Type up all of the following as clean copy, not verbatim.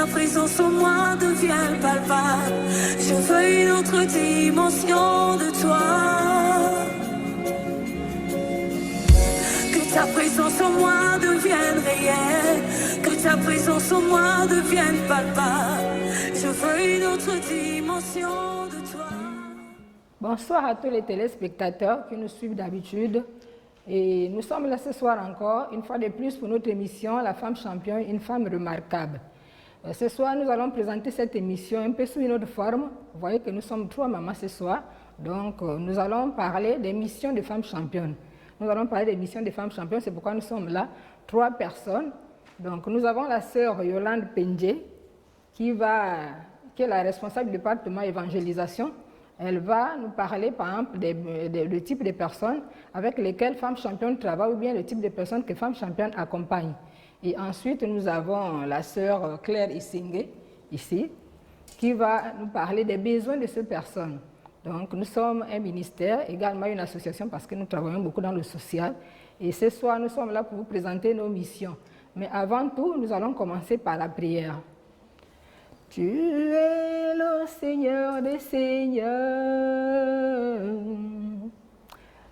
ta présence en moi devienne palpable. Je veux une autre dimension de toi. Que ta présence en moi devienne réelle. Que ta présence en moi devienne palpable. Je veux une autre dimension de toi. Bonsoir à tous les téléspectateurs qui nous suivent d'habitude. Et nous sommes là ce soir encore, une fois de plus, pour notre émission La femme championne, une femme remarquable. Ce soir, nous allons présenter cette émission un peu sous une autre forme. Vous voyez que nous sommes 3 mamans ce soir. Donc, nous allons parler des missions de femmes championnes. Nous allons parler des missions de femmes championnes, c'est pourquoi nous sommes là, 3 personnes. Donc, nous avons la sœur Yolande Pendje, qui est la responsable du département évangélisation. Elle va nous parler, par exemple, du type de personnes avec lesquelles Femmes Championnes travaillent ou bien le type de personnes que Femmes Championnes accompagnent. Et ensuite, nous avons la sœur Claire Issingue, ici, qui va nous parler des besoins de ces personnes. Donc, nous sommes un ministère, également une association, parce que nous travaillons beaucoup dans le social. Et ce soir, nous sommes là pour vous présenter nos missions. Mais avant tout, nous allons commencer par la prière. Tu es le Seigneur des Seigneurs,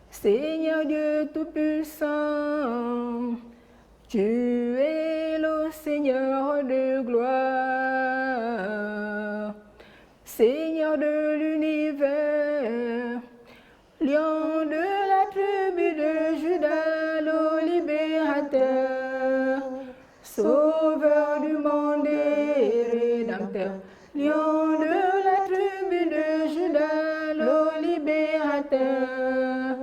Seigneur Dieu Tout-Puissant. Tu es le Seigneur de gloire, Seigneur de l'univers, Lion de la tribu de Juda, le libérateur, Sauveur du monde et Rédempteur, Lion de la tribu de Juda, le libérateur,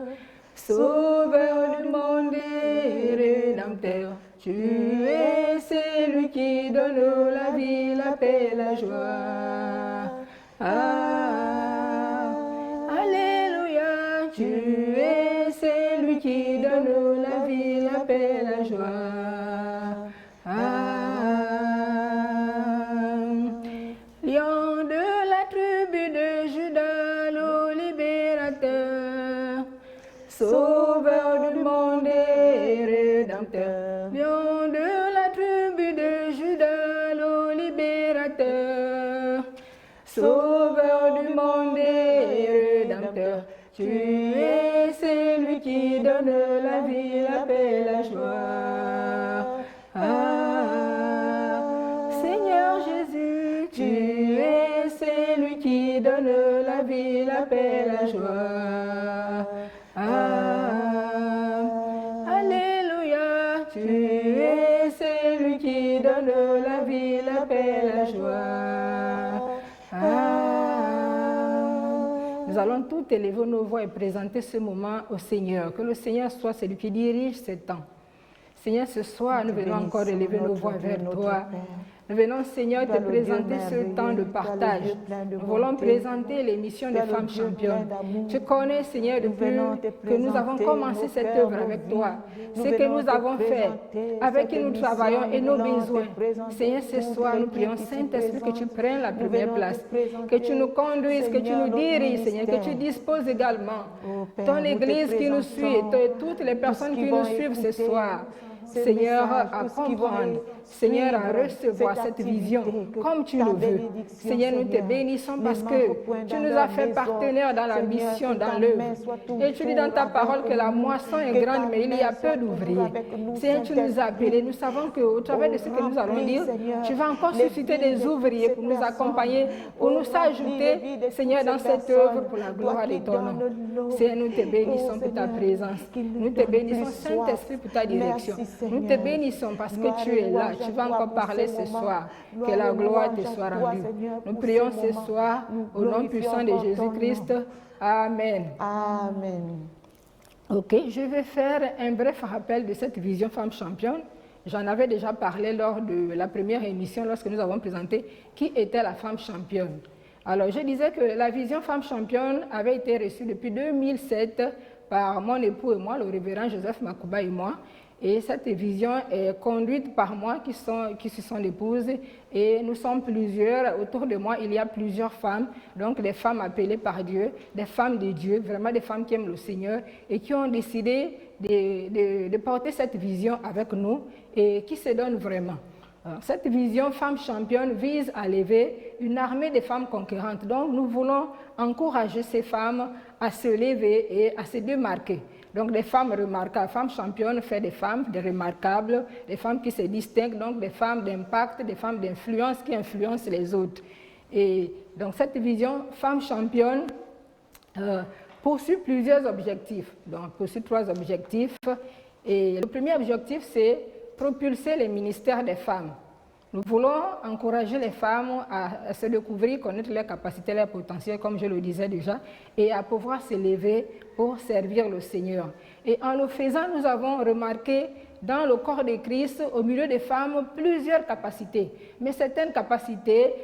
Sauveur du monde et Rédempteur. Tu es celui qui donne la vie, la paix, la joie. Ah, Alléluia, tu es celui qui donne la vie, la paix, la joie. Lion de la tribu de Juda, le libérateur, Sauveur du monde et Rédempteur. Lion de la tribu de Juda, le libérateur, Sauveur du monde et Rédempteur. Tu es celui qui donne la vie, la paix, la joie. Seigneur Jésus, tu es celui qui donne la vie, la paix, la joie. Alléluia, tu es celui qui donne la vie, la paix, la joie. Nous allons tout élever nos voix et présenter ce moment au Seigneur. Que le Seigneur soit celui qui dirige ce temps. Seigneur, ce soir, nous venons encore élever nos voix vers toi. Nous venons, Seigneur, te présenter ce temps de partage. Nous voulons présenter les missions des femmes championnes. Tu connais, Seigneur, depuis que nous avons commencé cette œuvre avec toi, ce que nous avons fait, avec qui nous travaillons et nos besoins. Seigneur, ce soir, nous prions, Saint-Esprit, que tu prennes la première place, que tu nous conduises, que tu nous diriges, Seigneur, que tu disposes également ton Église qui nous suit et toutes les personnes qui nous suivent ce soir. Seigneur, à comprendre, Seigneur, à recevoir cette vision comme tu le veux. Seigneur, nous te bénissons parce que tu nous as fait partenaires dans la mission, dans l'œuvre. Et tu dis dans ta parole que la moisson est grande, mais il y a peu d'ouvriers. Seigneur, tu nous as appelés. Nous savons qu'au travers de ce que nous allons dire, tu vas encore susciter des ouvriers pour nous accompagner, pour nous ajouter, Seigneur, dans cette œuvre pour la gloire de ton nom. Seigneur, nous te bénissons pour ta présence. Nous te bénissons, Saint-Esprit, pour ta direction. Nous te bénissons parce que tu es là. Tu vas encore parler ce soir. Que la gloire te soit rendue. Nous prions ce soir au nom puissant de Jésus-Christ. Amen. Amen. Ok, je vais faire un bref rappel de cette vision femme championne. J'en avais déjà parlé lors de la première émission, lorsque nous avons présenté qui était la femme championne. Alors, je disais que la vision femme championne avait été reçue depuis 2007 par mon époux et moi, le révérend Joseph Makouba et moi. Et cette vision est conduite par moi qui se sont épouses et nous sommes plusieurs. Autour de moi, il y a plusieurs femmes, donc des femmes appelées par Dieu, des femmes de Dieu, vraiment des femmes qui aiment le Seigneur et qui ont décidé de porter cette vision avec nous et qui se donnent vraiment. Cette vision femme championne vise à lever une armée de femmes conquérantes. Donc nous voulons encourager ces femmes à se lever et à se démarquer. Donc des femmes remarquables, femmes championnes fait des femmes des remarquables, des femmes qui se distinguent, donc des femmes d'impact, des femmes d'influence qui influencent les autres. Et donc cette vision femme championne poursuit plusieurs objectifs. Donc poursuit 3 objectifs. Et le premier objectif, c'est propulser les ministères des femmes. Nous voulons encourager les femmes à se découvrir, connaître leurs capacités, leurs potentiels, comme je le disais déjà, et à pouvoir s'élever pour servir le Seigneur. Et en le faisant, nous avons remarqué dans le corps de Christ, au milieu des femmes, plusieurs capacités. Mais certaines capacités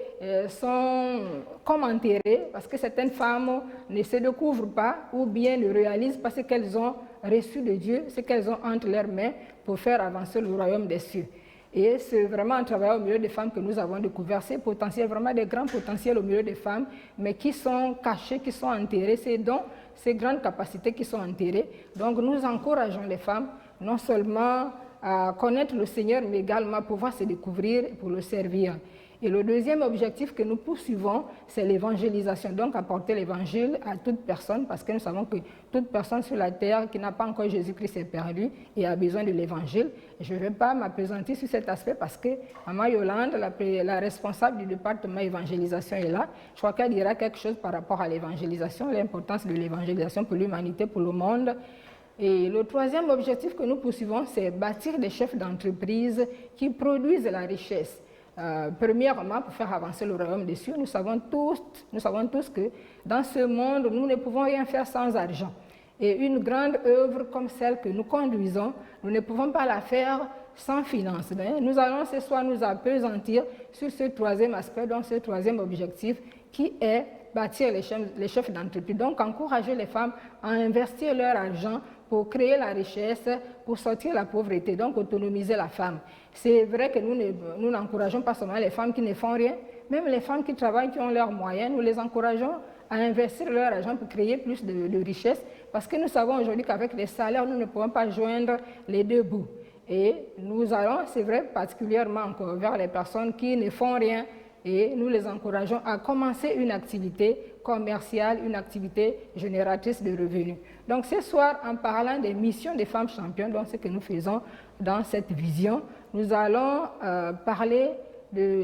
sont comme enterrées, parce que certaines femmes ne se découvrent pas ou bien ne réalisent pas ce qu'elles ont reçu de Dieu, ce qu'elles ont entre leurs mains pour faire avancer le royaume des cieux. Et c'est vraiment en travaillant au milieu des femmes que nous avons découvert ces potentiels, vraiment des grands potentiels au milieu des femmes, mais qui sont cachés, qui sont enterrés, ces dons, ces grandes capacités qui sont enterrées. Donc nous encourageons les femmes non seulement à connaître le Seigneur, mais également à pouvoir se découvrir pour le servir. Et le deuxième objectif que nous poursuivons, c'est l'évangélisation, donc apporter l'évangile à toute personne, parce que nous savons que toute personne sur la terre qui n'a pas encore Jésus-Christ est perdue et a besoin de l'évangile. Je ne vais pas m'appesantir sur cet aspect parce que Maman Yolande, la responsable du département évangélisation, est là. Je crois qu'elle dira quelque chose par rapport à l'évangélisation, l'importance de l'évangélisation pour l'humanité, pour le monde. Et le troisième objectif que nous poursuivons, c'est bâtir des chefs d'entreprise qui produisent la richesse. Premièrement, pour faire avancer le royaume des cieux, nous savons tous que dans ce monde, nous ne pouvons rien faire sans argent. Et une grande œuvre comme celle que nous conduisons, nous ne pouvons pas la faire sans finances. Nous allons ce soir nous appesantir sur ce troisième aspect, donc ce troisième objectif, qui est bâtir les chefs d'entreprise. Donc, encourager les femmes à investir leur argent pour créer la richesse, pour sortir la pauvreté, donc autonomiser la femme. C'est vrai que nous n'encourageons pas seulement les femmes qui ne font rien, même les femmes qui travaillent, qui ont leurs moyens, nous les encourageons à investir leur argent pour créer plus de richesse, parce que nous savons aujourd'hui qu'avec les salaires, nous ne pouvons pas joindre les deux bouts. Et nous allons, c'est vrai, particulièrement encore vers les personnes qui ne font rien, et nous les encourageons à commencer une activité commerciale, une activité génératrice de revenus. Donc ce soir, en parlant des missions des femmes championnes, donc ce que nous faisons dans cette vision, nous allons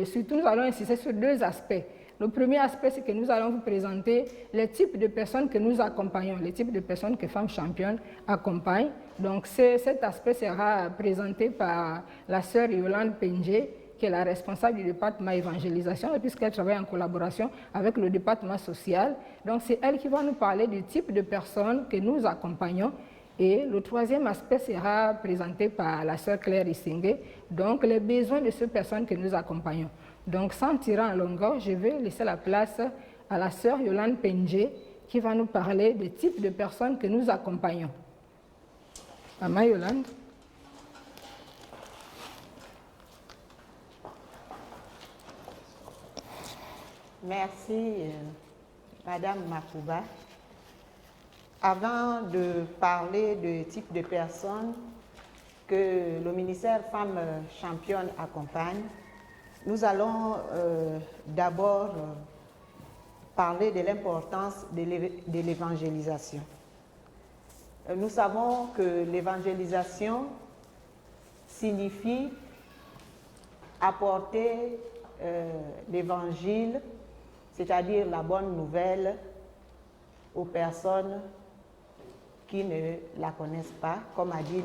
surtout nous allons insister sur 2 aspects. Le premier aspect, c'est que nous allons vous présenter les types de personnes que nous accompagnons, les types de personnes que Femmes Championnes accompagnent. Donc cet aspect sera présenté par la sœur Yolande Penjé, qui est la responsable du département évangélisation, puisqu'elle travaille en collaboration avec le département social. Donc c'est elle qui va nous parler du type de personnes que nous accompagnons. Et le troisième aspect sera présenté par la sœur Claire Issingue, donc les besoins de ces personnes que nous accompagnons. Donc sans tirer en longueur, je vais laisser la place à la sœur Yolande Penjé, qui va nous parler du type de personnes que nous accompagnons. Maman Yolande. Merci, Madame Makouba. Avant de parler du type de personnes que le ministère Femmes Championnes accompagne, nous allons d'abord parler de l'importance de l'évangélisation. Nous savons que l'évangélisation signifie apporter l'évangile, c'est-à-dire la bonne nouvelle, aux personnes qui ne la connaissent pas, comme a dit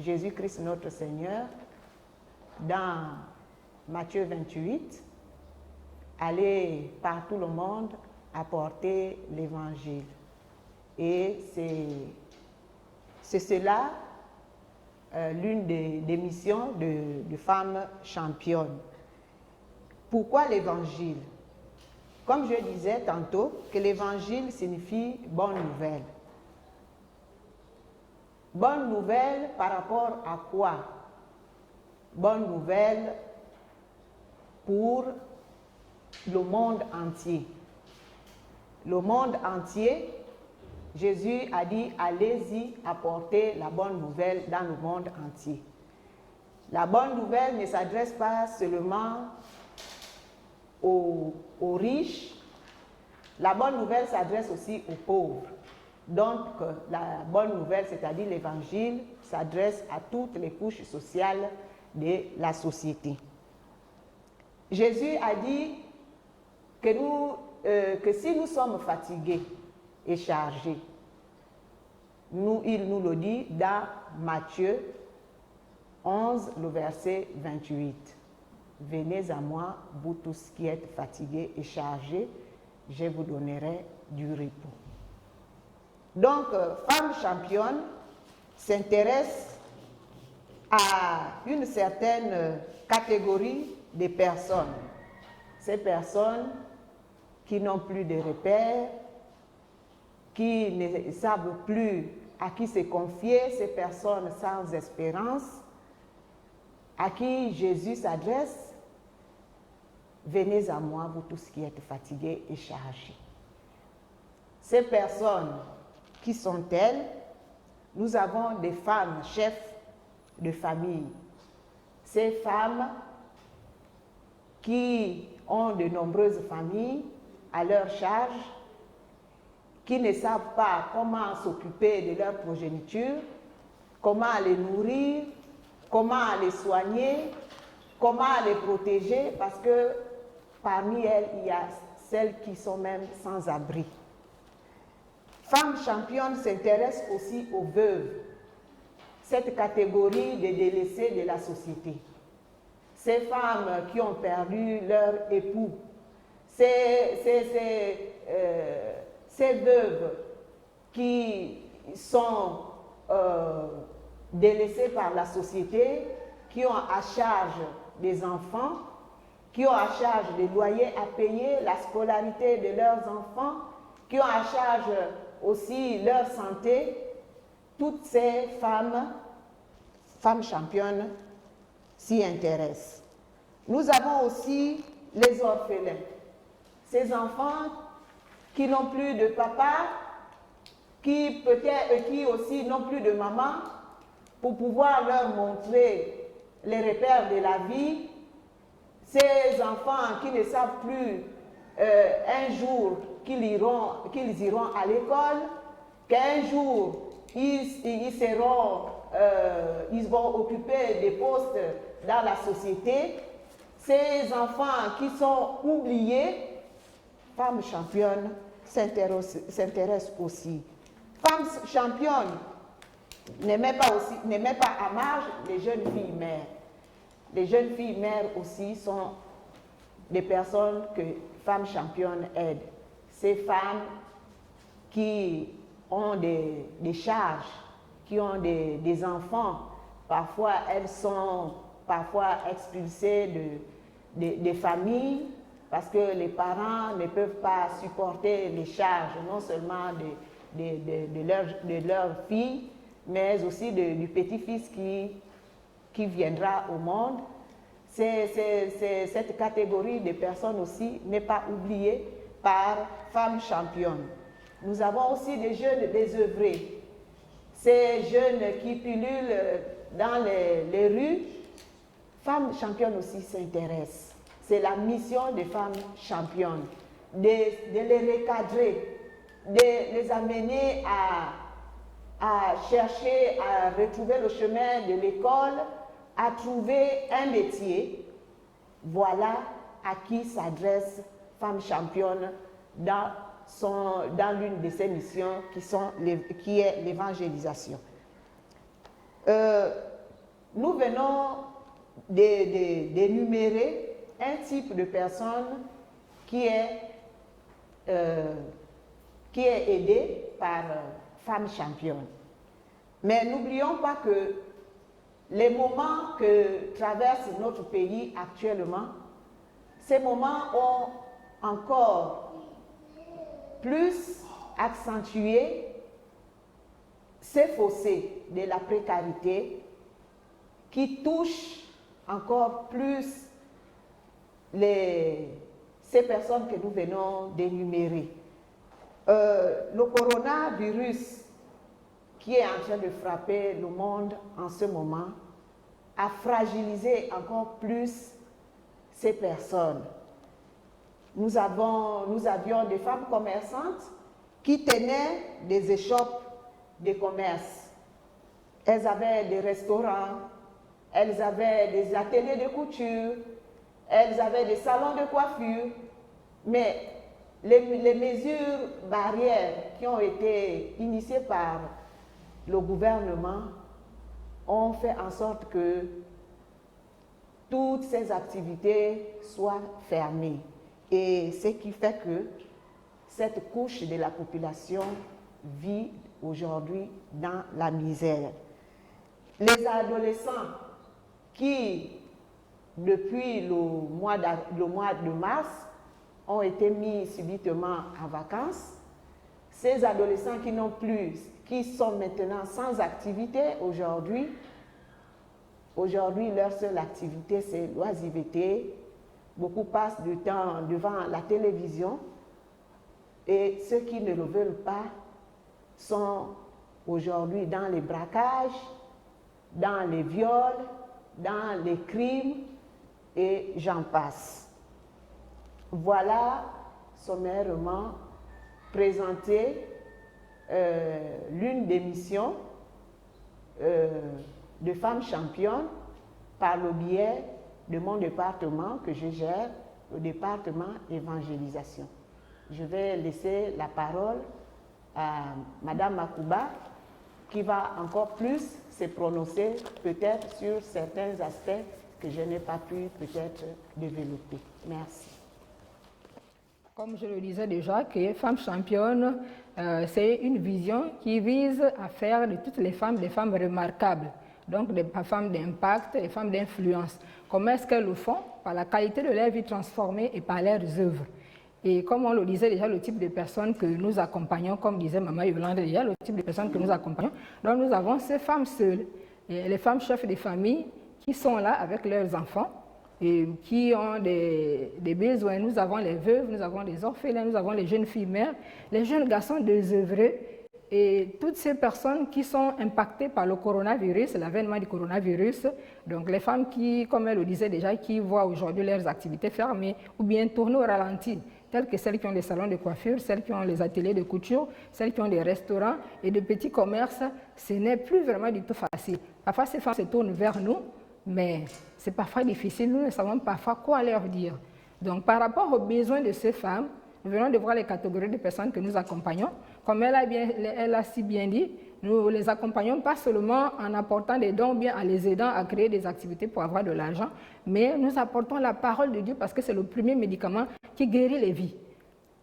Jésus-Christ notre Seigneur dans Matthieu 28, allez par tout le monde apporter l'évangile. Et c'est cela l'une des missions de Femmes Championnes. Pourquoi l'évangile? Comme je disais tantôt, que l'évangile signifie bonne nouvelle. Bonne nouvelle par rapport à quoi? Bonne nouvelle pour le monde entier. Le monde entier, Jésus a dit, allez-y apporter la bonne nouvelle dans le monde entier. La bonne nouvelle ne s'adresse pas seulement aux riches, la bonne nouvelle s'adresse aussi aux pauvres. Donc, la bonne nouvelle, c'est-à-dire l'évangile, s'adresse à toutes les couches sociales de la société. Jésus a dit que si nous sommes fatigués et chargés, il nous le dit dans Matthieu 11, le verset 28. Venez à moi, vous tous qui êtes fatigués et chargés, je vous donnerai du repos. Donc, Femme championne s'intéresse à une certaine catégorie de personnes. Ces personnes qui n'ont plus de repères, qui ne savent plus à qui se confier, ces personnes sans espérance, à qui Jésus s'adresse. Venez à moi, vous tous qui êtes fatigués et chargés. Ces personnes, qui sont-elles? Nous avons des femmes chefs de famille. Ces femmes qui ont de nombreuses familles à leur charge, qui ne savent pas comment s'occuper de leur progéniture, comment les nourrir, comment les soigner, comment les protéger, parce que parmi elles, il y a celles qui sont même sans abri. Femme championne s'intéresse aussi aux veuves, cette catégorie des délaissés de la société. Ces femmes qui ont perdu leur époux, ces veuves qui sont délaissées par la société, qui ont à charge des enfants, qui ont à charge des loyers à payer, la scolarité de leurs enfants, qui ont à charge aussi leur santé. Toutes ces femmes championnes, s'y intéressent. Nous avons aussi les orphelins, ces enfants qui n'ont plus de papa, qui aussi n'ont plus de maman, pour pouvoir leur montrer les repères de la vie. Ces enfants qui ne savent plus un jour qu'ils iront à l'école, qu'un jour ils vont occuper des postes dans la société. Ces enfants qui sont oubliés, Femme championne s'intéresse aussi. Femme championne ne met pas à marge les jeunes filles mères. Les jeunes filles mères aussi sont des personnes que Femme championne aide. Ces femmes qui ont des charges, qui ont des enfants, parfois elles sont expulsées des familles parce que les parents ne peuvent pas supporter les charges non seulement de leur fille, mais aussi du petit-fils qui viendra au monde. Cette catégorie de personnes aussi n'est pas oubliée par Femme championne. Nous avons aussi des jeunes désœuvrés, ces jeunes qui pullulent dans les rues. Femme championne aussi s'intéresse. C'est la mission des femmes championnes, de les recadrer, de les amener à chercher, à retrouver le chemin de l'école, à trouver un métier. Voilà à qui s'adresse Femme championne dans l'une de ses missions qui est l'évangélisation. Nous venons d'énumérer un type de personne qui est aidé par Femme championne. Mais n'oublions pas que les moments que traverse notre pays actuellement, ces moments ont encore plus accentué ces fossés de la précarité qui touchent encore plus ces personnes que nous venons d'énumérer. Le coronavirus qui est en train de frapper le monde en ce moment a fragilisé encore plus ces personnes. Nous avions des femmes commerçantes qui tenaient des échoppes de commerce. Elles avaient des restaurants, elles avaient des ateliers de couture, elles avaient des salons de coiffure, mais les mesures barrières qui ont été initiées par le gouvernement ont fait en sorte que toutes ces activités soient fermées. Et ce qui fait que cette couche de la population vit aujourd'hui dans la misère. Les adolescents qui, depuis le mois de mars, ont été mis subitement en vacances, ces adolescents qui sont maintenant sans activité aujourd'hui, leur seule activité c'est l'oisiveté. Beaucoup passent du temps devant la télévision et ceux qui ne le veulent pas sont aujourd'hui dans les braquages, dans les viols, dans les crimes et j'en passe. Voilà sommairement présenté l'une des missions de femmes championnes par le biais de mon département que je gère, le département évangélisation. Je vais laisser la parole à Madame Makouba qui va encore plus se prononcer peut-être sur certains aspects que je n'ai pas pu peut-être développer. Merci. Comme je le disais déjà, que Femmes Championnes, c'est une vision qui vise à faire de toutes les femmes des femmes remarquables, donc des femmes d'impact, des femmes d'influence. Comment est-ce qu'elles le font? Par la qualité de leur vie transformée et par leurs œuvres. Et comme on le disait déjà, le type de personnes que nous accompagnons, comme disait Maman Yolande déjà, le type de personnes que nous accompagnons, donc nous avons ces femmes seules, et les femmes chefs de famille qui sont là avec leurs enfants, et qui ont des besoins. Nous avons les veuves, nous avons les orphelins, nous avons les jeunes filles mères, les jeunes garçons désœuvrés et toutes ces personnes qui sont impactées par le coronavirus, l'avènement du coronavirus. Donc les femmes qui, comme elle le disait déjà, qui voient aujourd'hui leurs activités fermées ou bien tourner au ralenti, telles que celles qui ont des salons de coiffure, celles qui ont les ateliers de couture, celles qui ont des restaurants et de petits commerces, ce n'est plus vraiment du tout facile. Parfois ces femmes se tournent vers nous, mais c'est parfois difficile, nous ne savons parfois quoi leur dire. Donc par rapport aux besoins de ces femmes, nous venons de voir les catégories de personnes que nous accompagnons. Comme elle a si bien dit, nous les accompagnons pas seulement en apportant des dons ou bien en les aidant à créer des activités pour avoir de l'argent, mais nous apportons la parole de Dieu parce que c'est le premier médicament qui guérit les vies.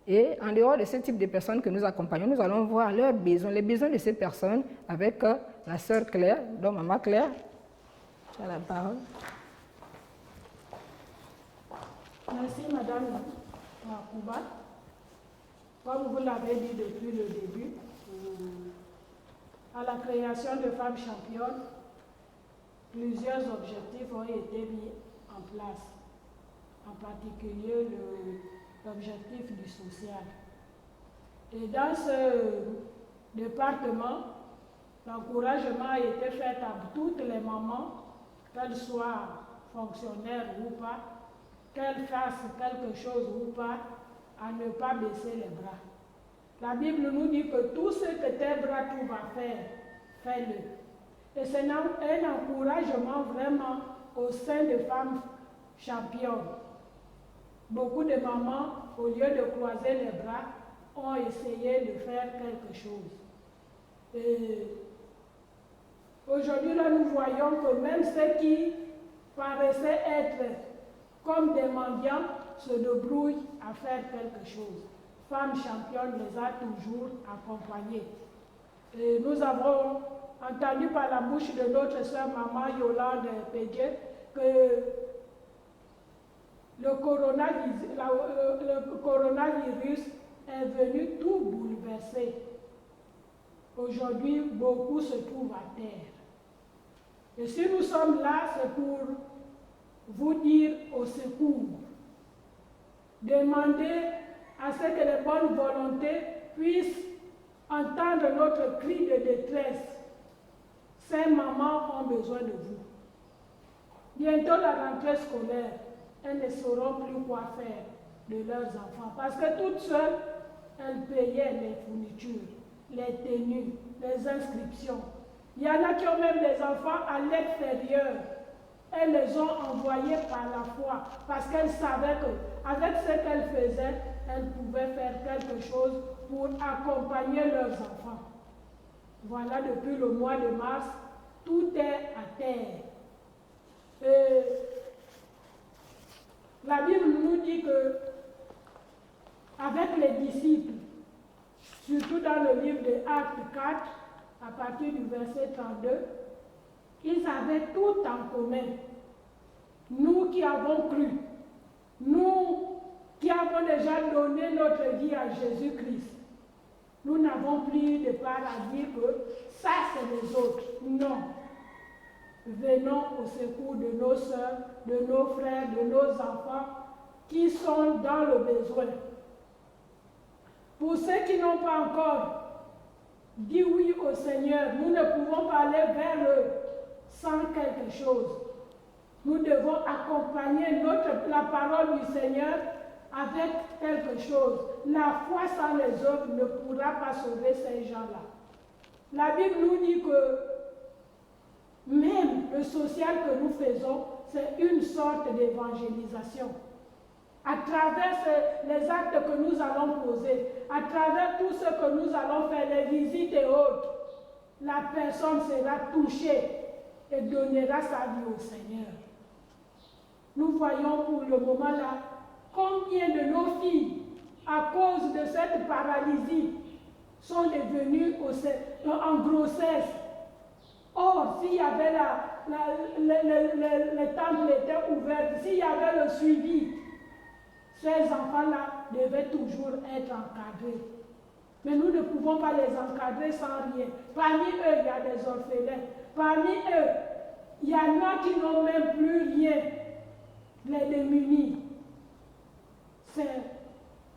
Et en dehors de ce type de personnes que nous accompagnons, nous allons voir leurs besoins, les besoins de ces personnes avec la sœur Claire, donc Maman Claire. Tu as la parole. Merci Madame Makouba. Comme vous l'avez dit depuis le début, à la création de Femmes Championnes, plusieurs objectifs ont été mis en place, en particulier l'objectif du social. Et dans ce département, l'encouragement a été fait à toutes les mamans, qu'elles soient fonctionnaires ou pas, qu'elles fassent quelque chose ou pas, à ne pas baisser les bras. La Bible nous dit que tout ce que tes bras trouvent à faire, fais-le. Et c'est un encouragement vraiment au sein des femmes championnes. Beaucoup de mamans, au lieu de croiser les bras, ont essayé de faire quelque chose. Et aujourd'hui, là, nous voyons que même ceux qui paraissaient être comme des mendiants se débrouillent à faire quelque chose. Femmes championnes les a toujours accompagnés. Et nous avons entendu par la bouche de notre sœur Maman Yolande Pédier que le coronavirus est venu tout bouleverser. Aujourd'hui, beaucoup se trouvent à terre. Et si nous sommes là, c'est pour vous dire au secours. Demandez à ce que les bonnes volontés puissent entendre notre cri de détresse. Ces mamans ont besoin de vous. bientôt la rentrée scolaire, elles ne sauront plus quoi faire de leurs enfants. Parce que toutes seules, elles payaient les fournitures, les tenues, les inscriptions. Il y en a qui ont même des enfants à l'extérieur. Elles les ont envoyés par la foi parce qu'elles savaient qu'avec ce qu'elles faisaient, elles pouvaient faire quelque chose pour accompagner leurs enfants. Voilà, depuis le mois de mars, tout est à terre. La Bible nous dit que avec les disciples, surtout dans le livre de Actes 4, à partir du verset 32, ils avaient tout en commun. Nous qui avons cru, nous qui avons déjà donné notre vie à Jésus-Christ, nous n'avons plus de part à dire que ça c'est les autres. Non. Venons au secours de nos sœurs, de nos frères, de nos enfants qui sont dans le besoin. Pour ceux qui n'ont pas encore dit oui au Seigneur, nous ne pouvons pas aller vers eux sans quelque chose. Nous devons accompagner la parole du Seigneur avec quelque chose. La foi sans les œuvres ne pourra pas sauver ces gens-là. La Bible nous dit que même le social que nous faisons, c'est une sorte d'évangélisation. À travers les actes que nous allons poser, à travers tout ce que nous allons faire, les visites et autres, la personne sera touchée et donnera sa vie au Seigneur. Nous voyons pour le moment là combien de nos filles, à cause de cette paralysie, sont devenues en grossesse. Or, s'il y avait les temples étaient ouverts, s'il y avait le suivi, ces enfants-là devaient toujours être encadrés. Mais nous ne pouvons pas les encadrer sans rien. Parmi eux, il y a des orphelins. Parmi eux, il y en a qui n'ont même plus rien, les démunis. C'est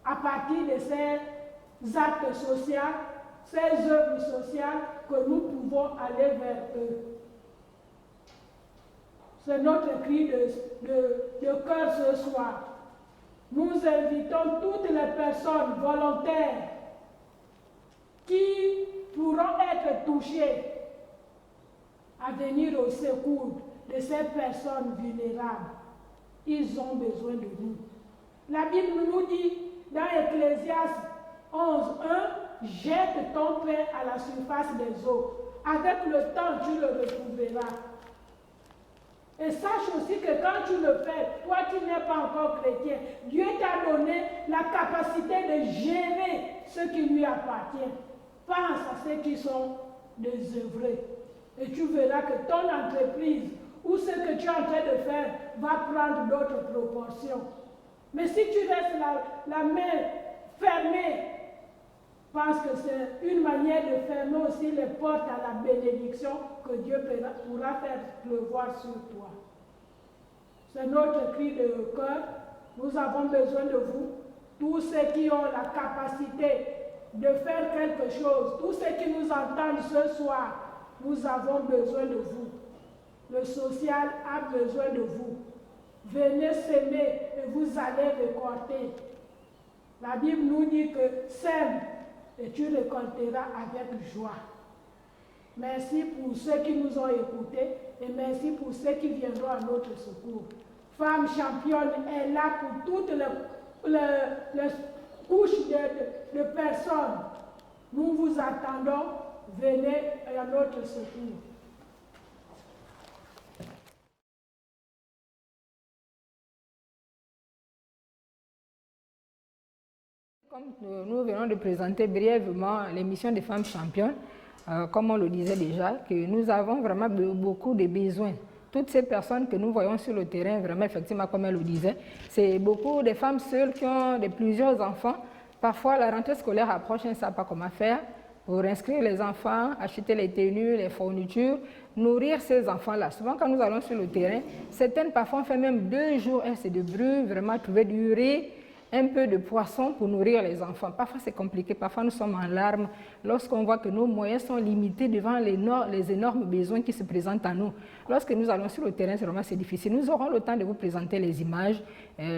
à partir de ces actes sociaux, ces œuvres sociales, que nous pouvons aller vers eux. C'est notre cri de cœur ce soir. Nous invitons toutes les personnes volontaires qui pourront être touchées à venir au secours de ces personnes vulnérables. Ils ont besoin de nous. La Bible nous dit dans Ecclésiaste 11:1, jette ton pain à la surface des eaux. Avec le temps, tu le retrouveras. Et sache aussi que quand tu le fais, toi qui n'es pas encore chrétien, Dieu t'a donné la capacité de gérer ce qui lui appartient. Pense à ceux qui sont désœuvrés. Et tu verras que ton entreprise ou ce que tu es en train de faire va prendre d'autres proportions. Mais si tu restes la main fermée, pense que c'est une manière de fermer aussi les portes à la bénédiction que Dieu pourra faire pleuvoir sur toi. C'est notre cri de cœur. Nous avons besoin de vous, tous ceux qui ont la capacité de faire quelque chose, tous ceux qui nous entendent ce soir, nous avons besoin de vous. Le social a besoin de vous. Venez s'aimer et vous allez récolter. La Bible nous dit que sème et tu récolteras avec joie. Merci pour ceux qui nous ont écoutés et merci pour ceux qui viendront à notre secours. Femme championne est là pour toutes les couches de personnes. Nous vous attendons. Venez à notre secours. Comme nous venons de présenter brièvement l'émission des femmes championnes, comme on le disait déjà, que nous avons vraiment beaucoup de besoins. Toutes ces personnes que nous voyons sur le terrain, vraiment effectivement comme elle le disait, c'est beaucoup de femmes seules qui ont plusieurs enfants. Parfois la rentrée scolaire approche, elles ne savent pas comment faire pour inscrire les enfants, acheter les tenues, les fournitures, nourrir ces enfants-là. Souvent quand nous allons sur le terrain, certaines parfois on fait même 2 jours, elles se débrouillent, vraiment trouver du riz, un peu de poisson pour nourrir les enfants. Parfois c'est compliqué, parfois nous sommes en larmes lorsqu'on voit que nos moyens sont limités devant les énormes besoins qui se présentent à nous. Lorsque nous allons sur le terrain, c'est difficile. Nous aurons le temps de vous présenter les images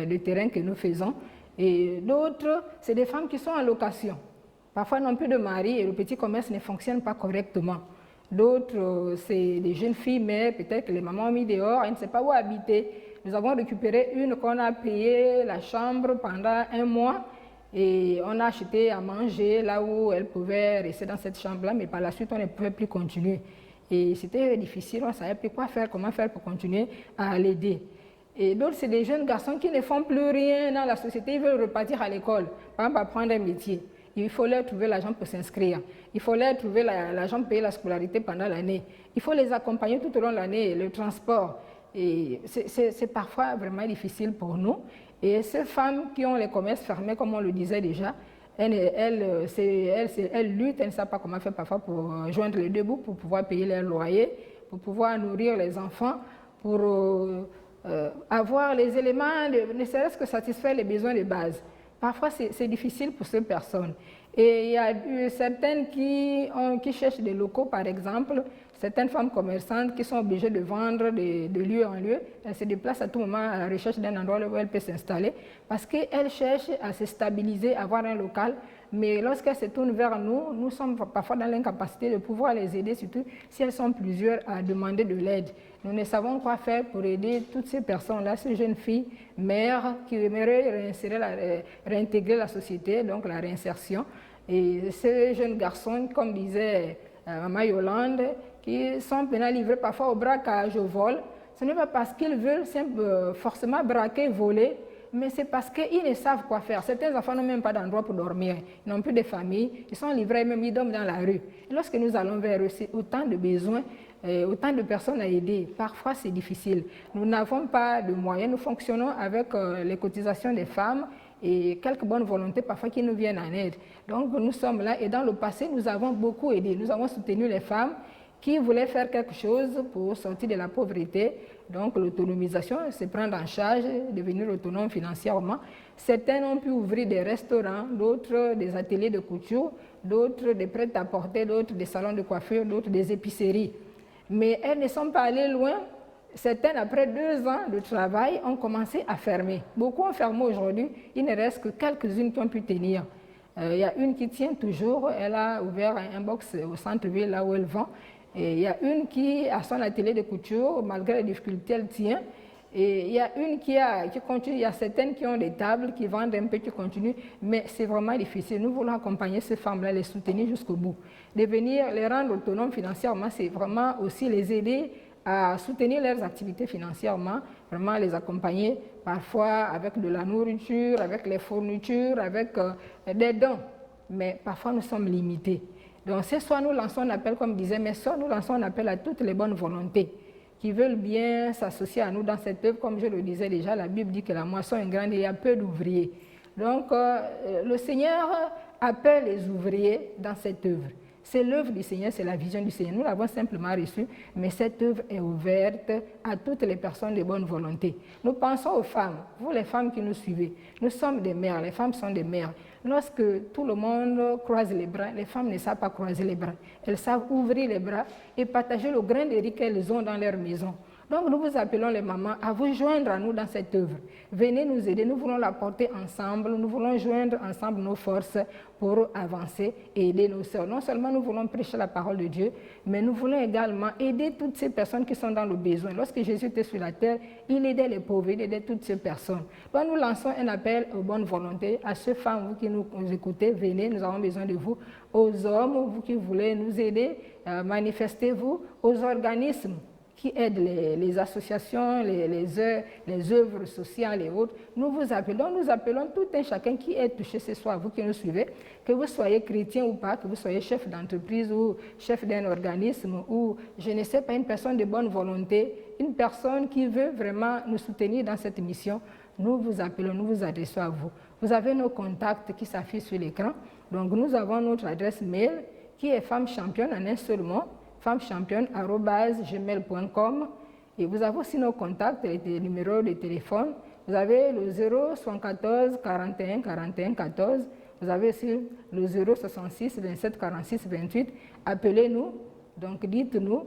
du terrain que nous faisons. Et d'autres, c'est des femmes qui sont en location. Parfois n'ont plus de mari et le petit commerce ne fonctionne pas correctement. D'autres, c'est des jeunes filles, mais peut-être que les mamans ont mis dehors, elles ne savent pas où habiter. Nous avons récupéré une qu'on a payé la chambre pendant 1 mois et on a acheté à manger là où elle pouvait rester dans cette chambre-là, mais par la suite, on ne pouvait plus continuer. Et c'était difficile, on ne savait plus quoi faire, comment faire pour continuer à l'aider. Et d'autres, c'est des jeunes garçons qui ne font plus rien dans la société, ils veulent repartir à l'école, par exemple, apprendre un métier. Il faut leur trouver l'argent pour s'inscrire. Il faut leur trouver l'argent pour payer la scolarité pendant l'année. Il faut les accompagner tout au long de l'année, le transport. Et c'est parfois vraiment difficile pour nous. Et ces femmes qui ont les commerces fermés, comme on le disait déjà, elles luttent, elles ne savent pas comment faire parfois pour joindre les deux bouts, pour pouvoir payer leur loyer, pour pouvoir nourrir les enfants, pour avoir les éléments, ne serait-ce que satisfaire les besoins de base. Parfois, c'est difficile pour ces personnes. Et il y a certaines qui cherchent des locaux, par exemple, certaines femmes commerçantes qui sont obligées de vendre de lieu en lieu. Elles se déplacent à tout moment à la recherche d'un endroit où elles peuvent s'installer parce qu'elles cherchent à se stabiliser, à avoir un local. Mais lorsqu'elles se tournent vers nous, nous sommes parfois dans l'incapacité de pouvoir les aider, surtout si elles sont plusieurs à demander de l'aide. Nous ne savons quoi faire pour aider toutes ces personnes-là, ces jeunes filles, mères qui aimeraient réintégrer la société, donc la réinsertion. Et ces jeunes garçons, comme disait Maman Yolande, qui sont maintenant livrés parfois au braquage, au vol. Ce n'est pas parce qu'ils veulent forcément braquer, voler, mais c'est parce qu'ils ne savent quoi faire. Certains enfants n'ont même pas d'endroit pour dormir, ils n'ont plus de famille, ils sont livrés, même ils dorment dans la rue. Et lorsque nous allons vers eux, c'est autant de besoins, autant de personnes à aider. Parfois, c'est difficile. Nous n'avons pas de moyens, nous fonctionnons avec les cotisations des femmes et quelques bonnes volontés parfois qui nous viennent en aide. Donc, nous sommes là et dans le passé, nous avons beaucoup aidé. Nous avons soutenu les femmes qui voulaient faire quelque chose pour sortir de la pauvreté. Donc l'autonomisation, c'est prendre en charge, devenir autonome financièrement. Certains ont pu ouvrir des restaurants, d'autres des ateliers de couture, d'autres des prêt-à-porter, d'autres des salons de coiffure, d'autres des épiceries. Mais elles ne sont pas allées loin. Certaines, après 2 ans de travail, ont commencé à fermer. Beaucoup ont fermé aujourd'hui. Il ne reste que quelques-unes qui ont pu tenir. Il y a une qui tient toujours. Elle a ouvert un box au centre-ville, là où elle vend. Et il y a une qui a son atelier de couture, malgré les difficultés, elle tient. Et il y a une qui continue, il y a certaines qui ont des tables, qui vendent un peu, qui continuent, mais c'est vraiment difficile. Nous voulons accompagner ces femmes-là, les soutenir jusqu'au bout. Les rendre autonomes financièrement, c'est vraiment aussi les aider à soutenir leurs activités financièrement, vraiment les accompagner, parfois avec de la nourriture, avec les fournitures, avec des dons. Mais parfois, nous sommes limités. Donc, ce soir, nous lançons un appel, comme disait mes soeurs, nous lançons un appel à toutes les bonnes volontés qui veulent bien s'associer à nous dans cette œuvre. Comme je le disais déjà, la Bible dit que la moisson est grande et il y a peu d'ouvriers. Donc, le Seigneur appelle les ouvriers dans cette œuvre. C'est l'œuvre du Seigneur, c'est la vision du Seigneur. Nous l'avons simplement reçue, mais cette œuvre est ouverte à toutes les personnes de bonne volonté. Nous pensons aux femmes, vous les femmes qui nous suivez. Nous sommes des mères, les femmes sont des mères. Lorsque tout le monde croise les bras, les femmes ne savent pas croiser les bras. Elles savent ouvrir les bras et partager le grain de riz qu'elles ont dans leur maison. Donc nous vous appelons les mamans à vous joindre à nous dans cette œuvre. Venez nous aider, nous voulons la porter ensemble, nous voulons joindre ensemble nos forces pour avancer et aider nos sœurs. Non seulement nous voulons prêcher la parole de Dieu, mais nous voulons également aider toutes ces personnes qui sont dans le besoin. Lorsque Jésus était sur la terre, il aidait les pauvres, il aidait toutes ces personnes. Donc nous lançons un appel aux bonnes volontés, à ces femmes, vous qui nous écoutez, venez, nous avons besoin de vous. Aux hommes, vous qui voulez nous aider, manifestez-vous. Aux organismes qui aident les associations, les œuvres sociales et autres, nous vous appelons. Nous appelons tout un chacun qui est touché ce soir, vous qui nous suivez, que vous soyez chrétien ou pas, que vous soyez chef d'entreprise ou chef d'un organisme ou, je ne sais pas, une personne de bonne volonté, une personne qui veut vraiment nous soutenir dans cette mission. Nous vous appelons, nous vous adressons à vous. Vous avez nos contacts qui s'affichent sur l'écran. Donc nous avons notre adresse mail qui est Femme Championne en un seul mot, femmechampionne@gmail.com. Et vous avez aussi nos contacts, les numéros de téléphone Vous avez le 0 74 41 41 14. Vous avez aussi le 0 66 27 46 28. Appelez-nous. Donc dites-nous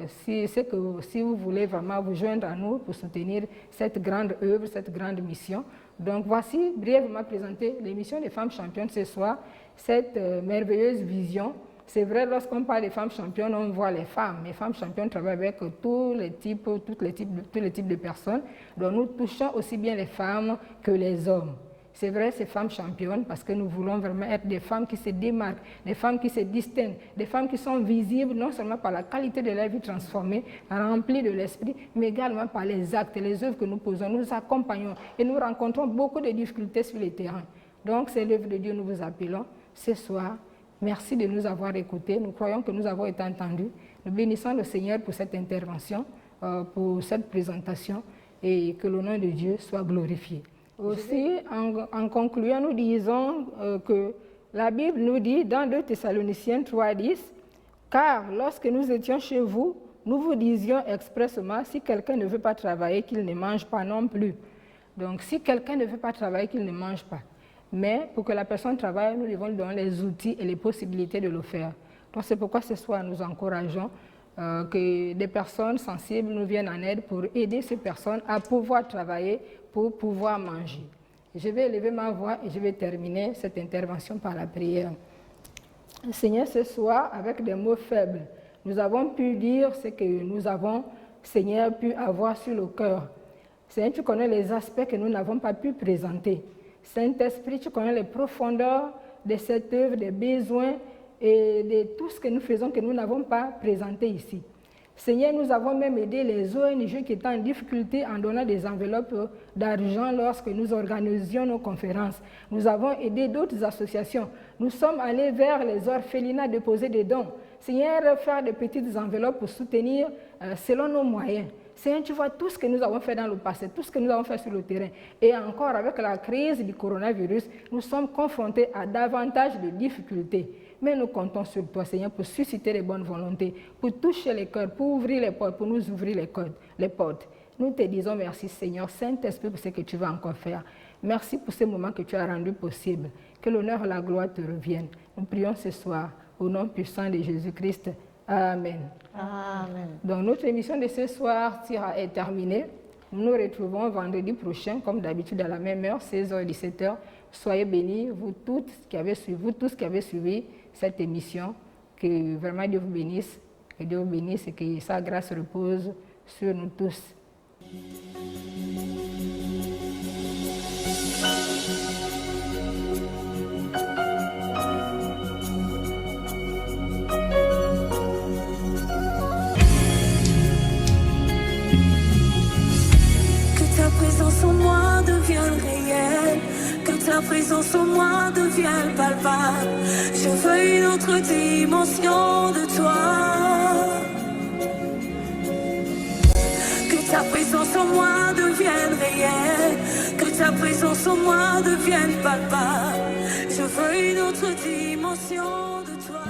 si vous voulez vraiment vous joindre à nous pour soutenir cette grande œuvre, cette grande mission. Donc voici brièvement présenter l'émission des femmes championnes ce soir, cette merveilleuse vision. C'est vrai, lorsqu'on parle des femmes championnes, on voit les femmes. Les femmes championnes travaillent avec tous les types de personnes. Donc nous touchons aussi bien les femmes que les hommes. C'est vrai, ces femmes championnes, parce que nous voulons vraiment être des femmes qui se démarquent, des femmes qui se distinguent, des femmes qui sont visibles non seulement par la qualité de leur vie transformée, remplies de l'esprit, mais également par les actes et les œuvres que nous posons. Nous accompagnons et nous rencontrons beaucoup de difficultés sur le terrain. Donc, c'est l'œuvre de Dieu, nous vous appelons ce soir. Merci de nous avoir écoutés. Nous croyons que nous avons été entendus. Nous bénissons le Seigneur pour cette intervention, pour cette présentation, et que le nom de Dieu soit glorifié. Aussi, en concluant, nous disons que la Bible nous dit dans 2 Thessaloniciens 3,10 « Car lorsque nous étions chez vous, nous vous disions expressément, si quelqu'un ne veut pas travailler, qu'il ne mange pas non plus. » Donc, si quelqu'un ne veut pas travailler, qu'il ne mange pas. Mais pour que la personne travaille, nous devons lui donner les outils et les possibilités de le faire. Donc, c'est pourquoi ce soir, nous encourageons que des personnes sensibles nous viennent en aide pour aider ces personnes à pouvoir travailler, pour pouvoir manger. Je vais élever ma voix et je vais terminer cette intervention par la prière. Seigneur, ce soir, avec des mots faibles, nous avons pu dire ce que nous avons, Seigneur, pu avoir sur le cœur. Seigneur, tu connais les aspects que nous n'avons pas pu présenter. Saint-Esprit, tu connais les profondeurs de cette œuvre, des besoins et de tout ce que nous faisons que nous n'avons pas présenté ici. Seigneur, nous avons même aidé les ONG qui étaient en difficulté en donnant des enveloppes d'argent lorsque nous organisions nos conférences. Nous avons aidé d'autres associations. Nous sommes allés vers les orphelinats déposer des dons. Seigneur, faire des petites enveloppes pour soutenir selon nos moyens. Seigneur, tu vois tout ce que nous avons fait dans le passé, tout ce que nous avons fait sur le terrain. Et encore, avec la crise du coronavirus, nous sommes confrontés à davantage de difficultés. Mais nous comptons sur toi, Seigneur, pour susciter les bonnes volontés, pour toucher les cœurs, pour ouvrir les portes, pour nous ouvrir les portes. Nous te disons merci, Seigneur, Saint-Esprit, pour ce que tu vas encore faire. Merci pour ce moment que tu as rendu possible. Que l'honneur et la gloire te reviennent. Nous prions ce soir, au nom puissant de Jésus-Christ. Amen. Amen. Donc, notre émission de ce soir est terminée. Nous nous retrouvons vendredi prochain, comme d'habitude, à la même heure, 16h, 17h. Soyez bénis, vous tous qui avez suivi cette émission. Que vraiment Dieu vous bénisse. Que Dieu vous bénisse et que sa grâce repose sur nous tous. Présence en moi devienne réelle, que ta présence en moi devienne palpable. Je veux une autre dimension de toi. Que ta présence en moi devienne réelle, que ta présence en moi devienne palpable. Je veux une autre dimension de toi.